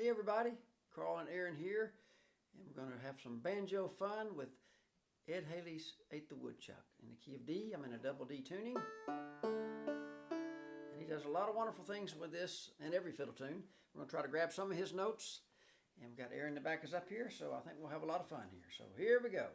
Hey everybody, Carl and Erynn here, and we're going to have some banjo fun with Ed Haley's Ate the Woodchuck. In the key of D, I'm in a double D tuning, and he does a lot of wonderful things with this and every fiddle tune. We're going to try to grab some of his notes, and we've got Erynn to back us up here, so I think we'll have a lot of fun here. So here we go.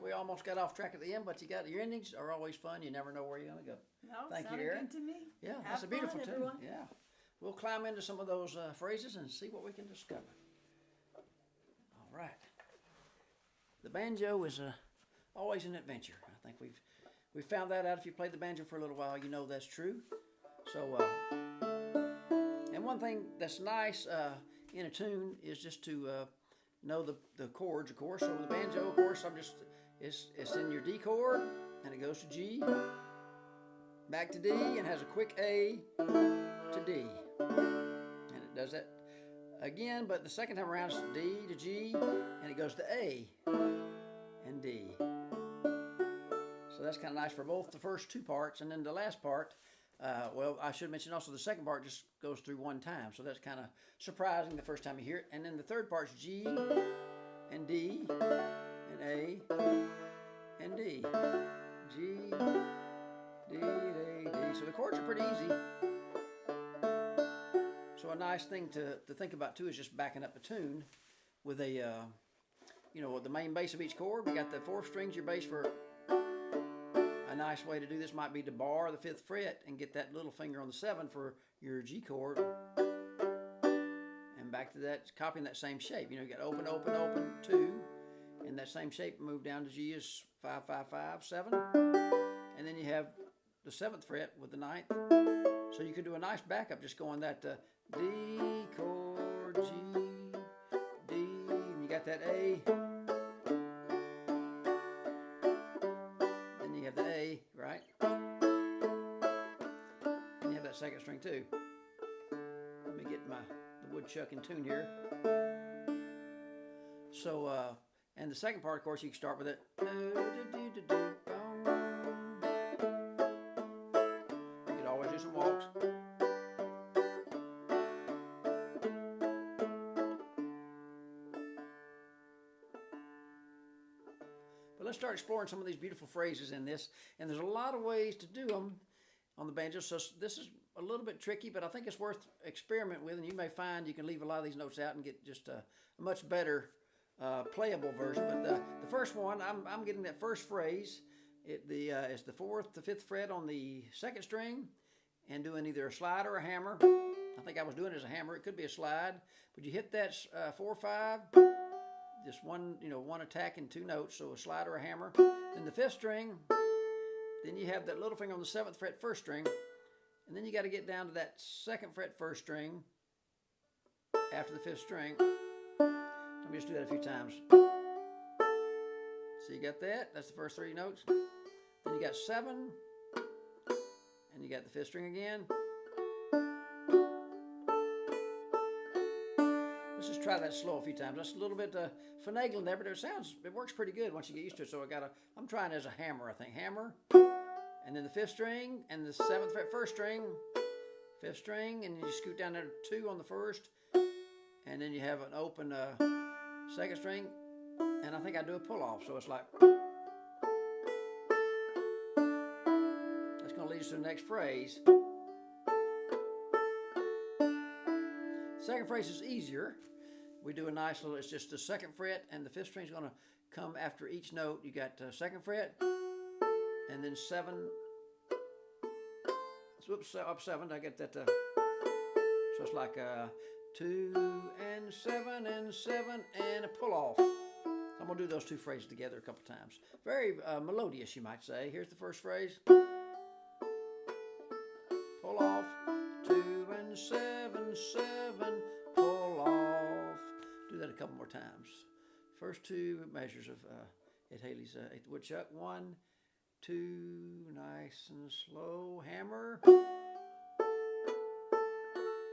We almost got off track at the end, but your endings are always fun. You never know where you're going to go. No, Thank you, sounded Erynn. good to me. Yeah, Have that's a beautiful fun, tune. everyone. Yeah, we'll climb into some of those phrases and see what we can discover. All right. The banjo is always an adventure. I think we've found that out. If you played the banjo for a little while, you know that's true. So, and one thing that's nice in a tune is just to know the chords, of course. So the banjo, of course, it's in your D chord, and it goes to G, back to D, and has a quick A to D. And it does that again, but the second time around it's D to G, and it goes to A and D. So that's kind of nice for both the first two parts, and then the last part, well, I should mention also the second part just goes through one time, so that's kind of surprising the first time you hear it. And then the third part's G and D and A and D. G, D, A, D. So the chords are pretty easy. So a nice thing to think about too is just backing up the tune with a, with the main bass of each chord. We got the fourth string's your bass for. A nice way to do this might be to bar the 5th fret and get that little finger on the 7 for your G chord. And back to that, copying that same shape. You got open, open, open, 2. And that same shape, move down to G is 5, 5, 5, 7. And then you have the 7th fret with the 9th. So you can do a nice backup just going that D chord, G, D, and you got that A. Then you have the A, right? And you have that second string too. Let me get the woodchuck in tune here. So, and the second part, of course, you can start with it. You could always do some walks. But let's start exploring some of these beautiful phrases in this. And there's a lot of ways to do them on the banjo. So this is a little bit tricky, but I think it's worth experimenting with. And you may find you can leave a lot of these notes out and get just a much better playable version. But the first one, I'm getting that first phrase. It's the 4th to 5th fret on the 2nd string, and doing either a slide or a hammer. I think I was doing it as a hammer. It could be a slide, but you hit that 4/5, just one attack and two notes, so a slide or a hammer. Then the fifth string, then you have that little finger on the 7th fret first string, and then you got to get down to that 2nd fret first string after the 5th string. Let me just do that a few times. So you got that. That's the first 3 notes. Then you got 7, and you got the 5th string again. Let's just try that slow a few times. That's a little bit finagling there, but it works pretty good once you get used to it. So I'm trying as a hammer, I think. Hammer, and then the 5th string, and the 7th fret first string, 5th string, and you scoot down there to 2 on the first, and then you have an open 2nd string, and I think I do a pull off. So it's like, that's going to lead us to the next phrase. Second phrase is easier. We do a nice little, it's just the 2nd fret, and the 5th string is going to come after each note. You got 2nd fret, and then 7, up 7, I get that, so it's like 2 and 7 and 7 and a pull off. I'm going to do those 2 phrases together a couple times. Very melodious, you might say. Here's the first phrase. Pull off, 2 and 7, 7, pull off. Do that a couple more times. First 2 measures of Ed Haley's Woodchuck. 1, 2, nice and slow. Hammer.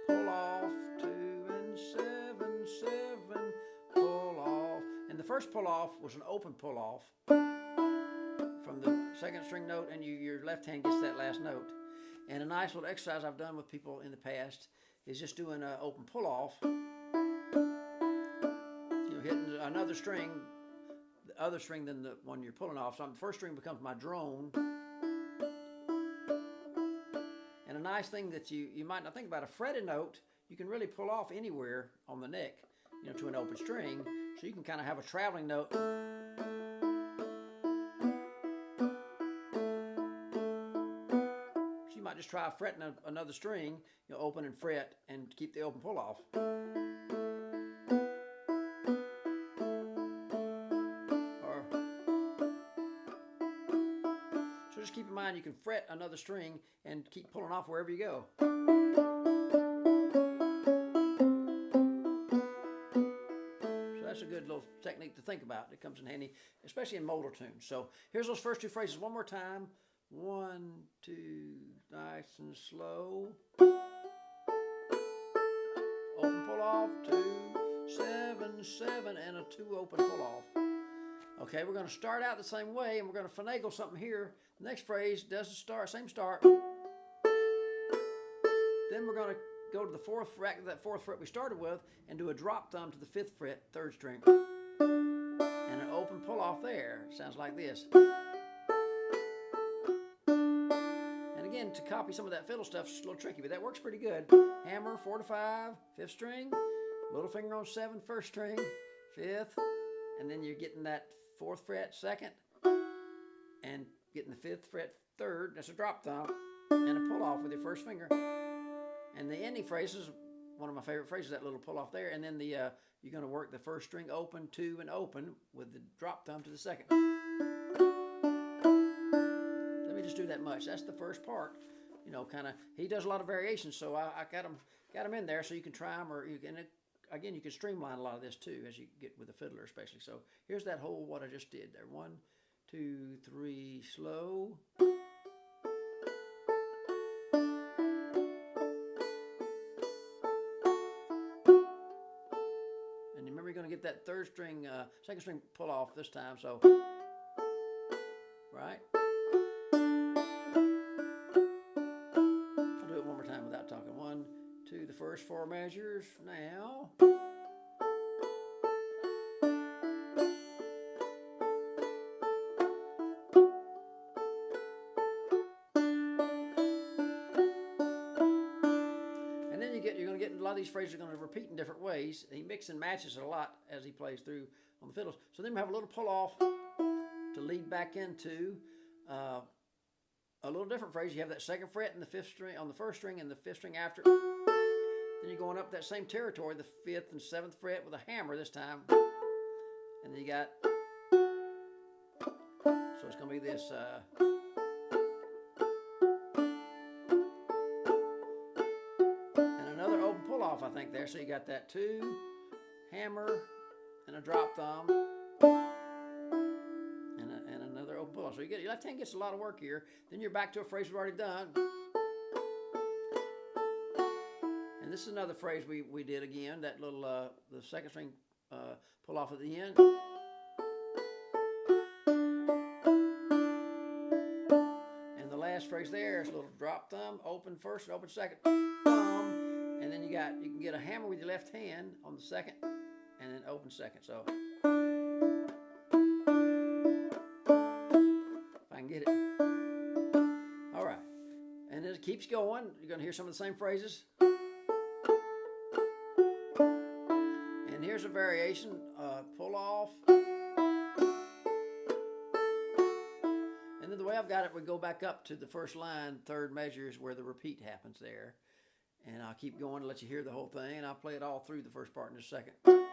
Pull off, 2 and 7, 7, pull off. And the first pull off was an open pull off from the 2nd string note, and your left hand gets that last note. And a nice little exercise I've done with people in the past is just doing an open pull off. Hitting another string, the other string than the one you're pulling off. So the first string becomes my drone. And a nice thing that you might not think about, a fretted note, you can really pull off anywhere on the neck, to an open string. So you can kind of have a traveling note. So you might just try fretting another string, open and fret, and keep the open pull off. Keep in mind you can fret another string and keep pulling off wherever you go. So that's a good little technique to think about. It comes in handy, especially in molar tunes. So here's those first 2 phrases one more time. 1, 2, nice and slow. Open pull off, 2, 7, 7, and a 2 open pull off. Okay, we're going to start out the same way, and we're going to finagle something here. The next phrase does the same start. Then we're going to go to the 4th fret, that 4th fret we started with, and do a drop thumb to the 5th fret, 3rd string. And an open pull off there. Sounds like this. And again, to copy some of that fiddle stuff is a little tricky, but that works pretty good. Hammer, 4 to 5, 5th string, little finger on 7, 1st string, 5th, and then you're getting that 4th fret, 2nd, and getting the 5th fret, 3rd, that's a drop thumb, and a pull off with your 1st finger. And the ending phrase is one of my favorite phrases, that little pull off there, and then you're going to work the 1st string open, 2, and open with the drop thumb to the 2nd. Let me just do that much. That's the first part. He does a lot of variations, so I got him in there so you can try them, or you can. Again, you can streamline a lot of this too as you get with the fiddler especially. So here's that whole what I just did there. 1, 2, 3, slow. And remember, you're going to get that 3rd string, 2nd string pull off this time. So, right? I'll do it one more time without talking. 1, 2, the first 4 measures now. You're going to get a lot of these phrases are going to repeat in different ways. He mixes and matches it a lot as he plays through on the fiddles. So then we have a little pull off to lead back into a little different phrase. You have that 2nd fret and the 5th string on the 1st string and the 5th string after. Then you're going up that same territory, the 5th and 7th fret with a hammer this time. and then you got, so it's going to be this, and another open pull off, I think, there. So you got that 2, hammer, and a drop thumb, and another open pull off. So you get, your left hand gets a lot of work here. Then you're back to a phrase we've already done. And this is another phrase we did again, that little, the second string pull off at the end. And the last phrase there is a little drop thumb, open first and open second, thumb. And then you can get a hammer with your left hand on the second, and then open second. So if I can get it. All right. And it keeps going. You're going to hear some of the same phrases. And here's a variation, pull off. And then the way I've got it, we go back up to the first line, third measure is where the repeat happens there. And I'll keep going to let you hear the whole thing, and I'll play it all through the first part in a second. Then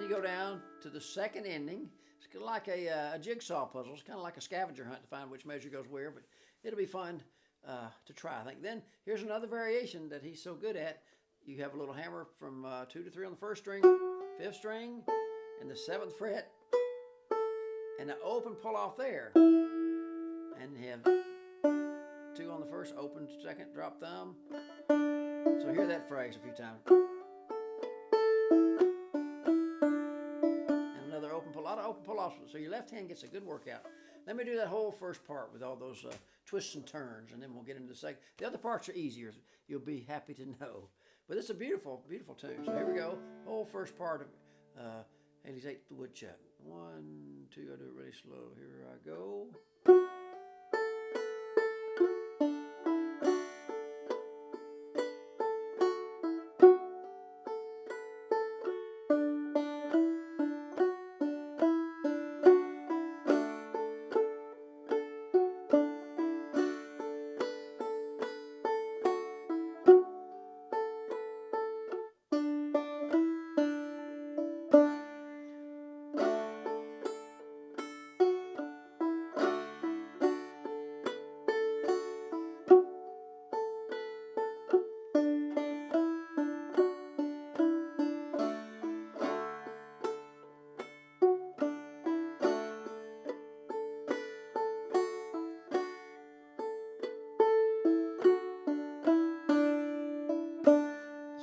you go down to the second ending. It's kind of like a jigsaw puzzle. It's kind of like a scavenger hunt to find which measure goes where, but it'll be fun to try, I think. Then here's another variation that he's so good at. You have a little hammer from 2 to 3 on the first string, 5th string, and the 7th fret, and an open pull off there. And you have 2 on the first, open second, drop thumb. So hear that phrase a few times. And another open pull, a lot of open pull offs, so your left hand gets a good workout. Let me do that whole first part with all those twists and turns, and then we'll get into the second. The other parts are easier. You'll be happy to know. But it's a beautiful, beautiful tune. So here we go. Whole first part of Haley's 8th Woodchuck. 1, 2, I'll do it really slow. Here I go.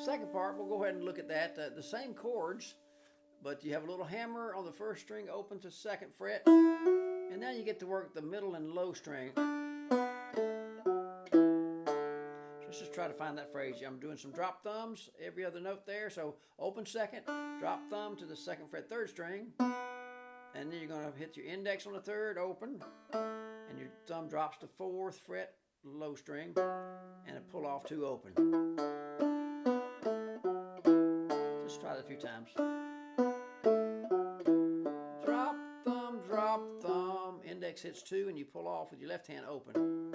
Second part, we'll go ahead and look at that. The same chords, but you have a little hammer on the first string, open to 2nd fret, and now you get to work the middle and low string. So let's just try to find that phrase. I'm doing some drop thumbs, every other note there. So open 2nd, drop thumb to the 2nd fret, 3rd string, and then you're going to hit your index on the 3rd, open, and your thumb drops to 4th fret, low string, and a pull off 2 open. Just try that a few times. Drop thumb, index hits 2, and you pull off with your left hand open.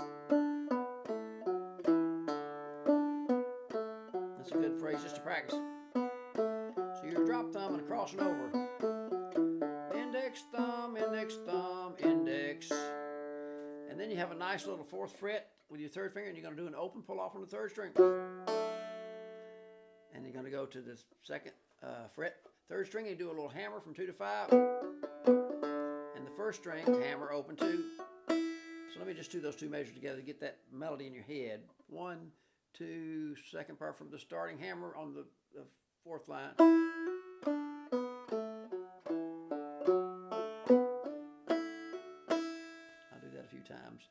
That's a good phrase just to practice. So you're drop thumb and crossing over. Index, thumb, index, thumb, index. And then you have a nice little 4th fret with your 3rd finger, and you're going to do an open pull off on the 3rd string. And you're going to go to the 2nd fret, 3rd string, and you do a little hammer from 2 to 5. And the 1st string, hammer, open 2. So let me just do those 2 measures together to get that melody in your head. 1, 2, 2nd part from the starting hammer on the 4th line. I'll do that a few times.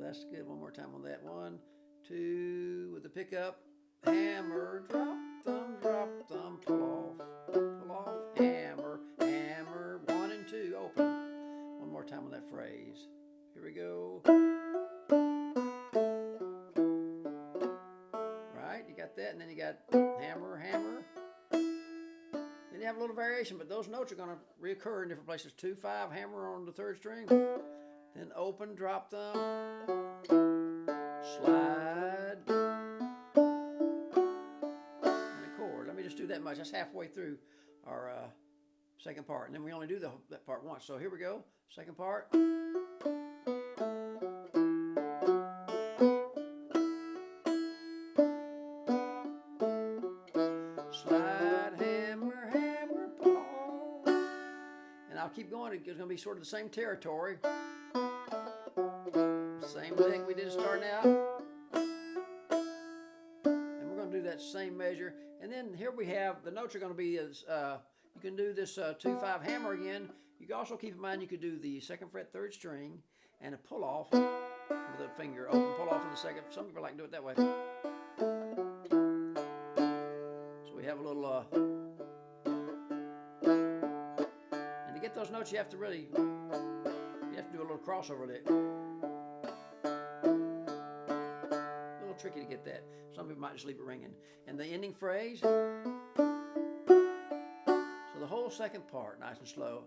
That's good. One more time on that. 1, 2, with the pickup, hammer, drop, thumb, pull off, hammer, hammer, 1 and 2, open. One more time on that phrase. Here we go. Right, you got that, and then you got hammer, hammer. Then you have a little variation, but those notes are going to reoccur in different places. 2, 5, hammer on the third string. Then open, drop thumb, slide, and a chord. Let me just do that much. That's halfway through our second part. And then we only do that part once. So here we go. Second part. Slide, hammer, hammer, paw. And I'll keep going. It's going to be sort of the same territory. Same lick we did starting out. And we're going to do that same measure. And then here we have, the notes are going to be as, you can do this 2, 5 hammer again. You can also keep in mind you could do the 2nd fret 3rd string and a pull off with a finger. Open, pull off on the 2nd. Some people like to do it that way. So we have a little, and to get those notes you have to do a little crossover lick. Tricky to get that. Some people might just leave it ringing. And the ending phrase. So the whole second part, nice and slow.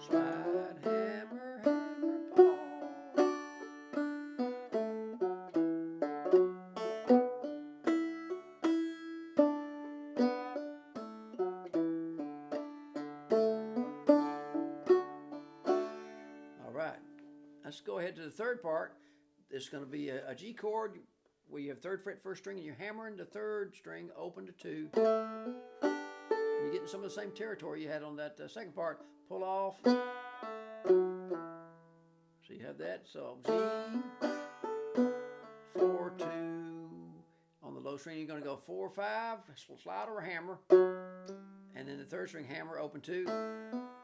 Slide, hammer, hammer, paw. Let's go ahead to the third part. It's going to be a G chord where you have 3rd fret 1st string and you're hammering the 3rd string open to 2. And you're getting some of the same territory you had on that second part. Pull off. So you have that. So G, 4, 2. On the low string you're going to go 4, 5. Slide over hammer. And then the 3rd string hammer open 2. So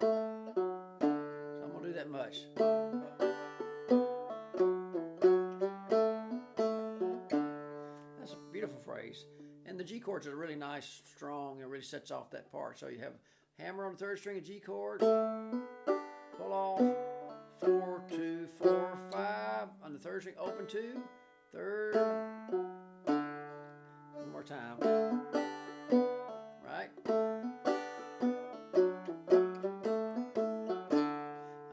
I'm going to do that much. Phrase. And the G chords are really nice, strong, and really sets off that part. So you have hammer on the 3rd string, a G chord, pull off, 4, 2, 4, 5 on the 3rd string, open 2, 3rd, one more time, right? I'm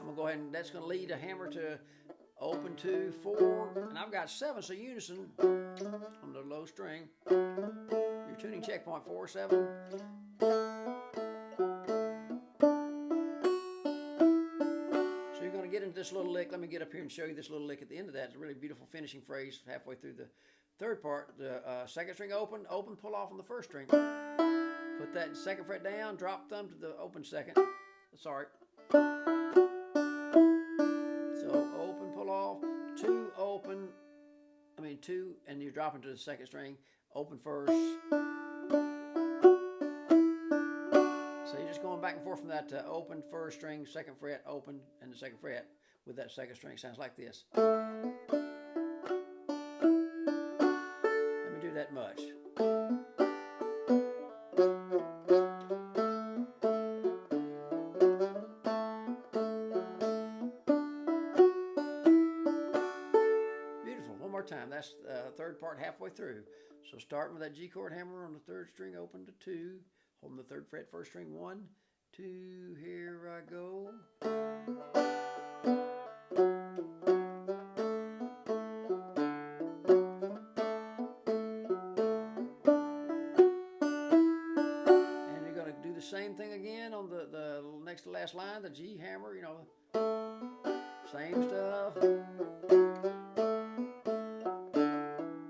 gonna go ahead and that's gonna lead a hammer to open 2, 4, and I've got 7, so unison on the low string. Your tuning checkpoint 4, 7. So you're going to get into this little lick. Let me get up here and show you this little lick at the end of that. It's a really beautiful finishing phrase halfway through the third part. The 2nd string open, pull off on the 1st string. Put that 2nd fret down, drop thumb to the open 2nd. Sorry. So open, pull off, 2, open, 2, and you're dropping to the 2nd string, open 1st. So you're just going back and forth from that open 1st string, 2nd fret, open, and the 2nd fret with that 2nd string. Sounds like this. Let me do that much. Time. That's the third part halfway through. So starting with that G chord hammer on the 3rd string open to 2, holding the 3rd fret 1st string 1, 2, here I go. And you're going to do the same thing again on the next to last line, the G hammer, same stuff.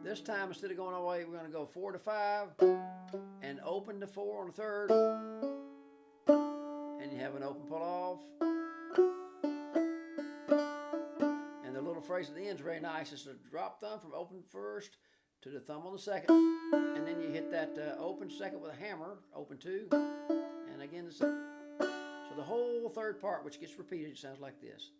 This time, instead of going all the way, we're going to go 4 to 5 and open to 4 on the 3rd. And you have an open pull off. And the little phrase at the end is very nice. It's a drop thumb from open 1st to the thumb on the 2nd. And then you hit that open 2nd with a hammer, open 2. And again, so the whole third part, which gets repeated, sounds like this.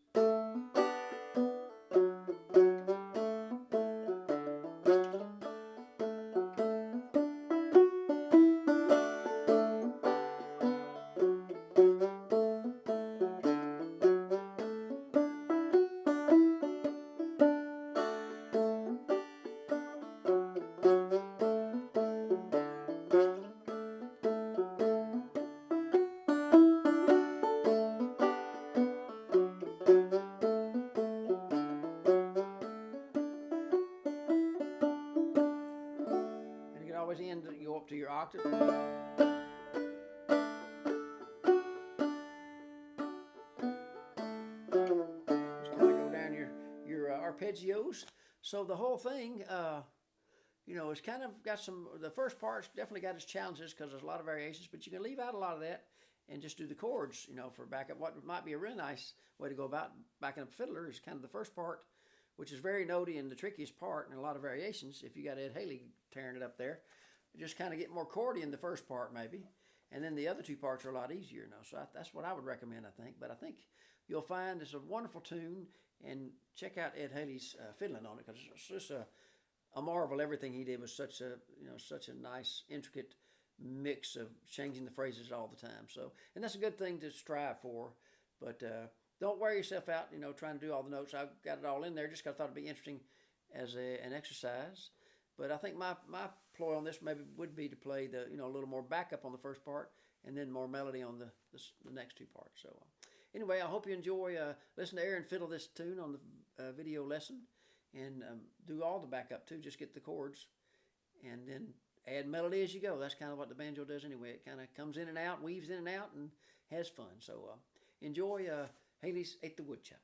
octave. Just kind of go down your arpeggios. So the whole thing, you know, it's kind of got some. The first part's definitely got its challenges because there's a lot of variations, but you can leave out a lot of that and just do the chords, you know, for backup. What might be a really nice way to go about backing up a fiddler is kind of the first part, which is very notey and the trickiest part, and a lot of variations. If you got Ed Haley tearing it up there, just kind of get more chordy in the first part maybe, and then the other two parts are a lot easier now. So that's what I would recommend, I think. But I think you'll find it's a wonderful tune, and check out Ed Haley's fiddling on it because it's just a marvel. Everything he did was such a nice, intricate mix of changing the phrases all the time. So, and that's a good thing to strive for. But don't wear yourself out, you know, trying to do all the notes. I've got it all in there just because I thought it'd be interesting as an exercise. But I think my ploy on this maybe would be to play the, you know, a little more backup on the first part and then more melody on the next two parts. So anyway, I hope you enjoy listening to Erynn fiddle this tune on the video lesson, and do all the backup too. Just get the chords and then add melody as you go. That's kind of what the banjo does anyway. It kind of comes in and out, weaves in and out, and has fun. So enjoy Haley's Ate the Woodchuck.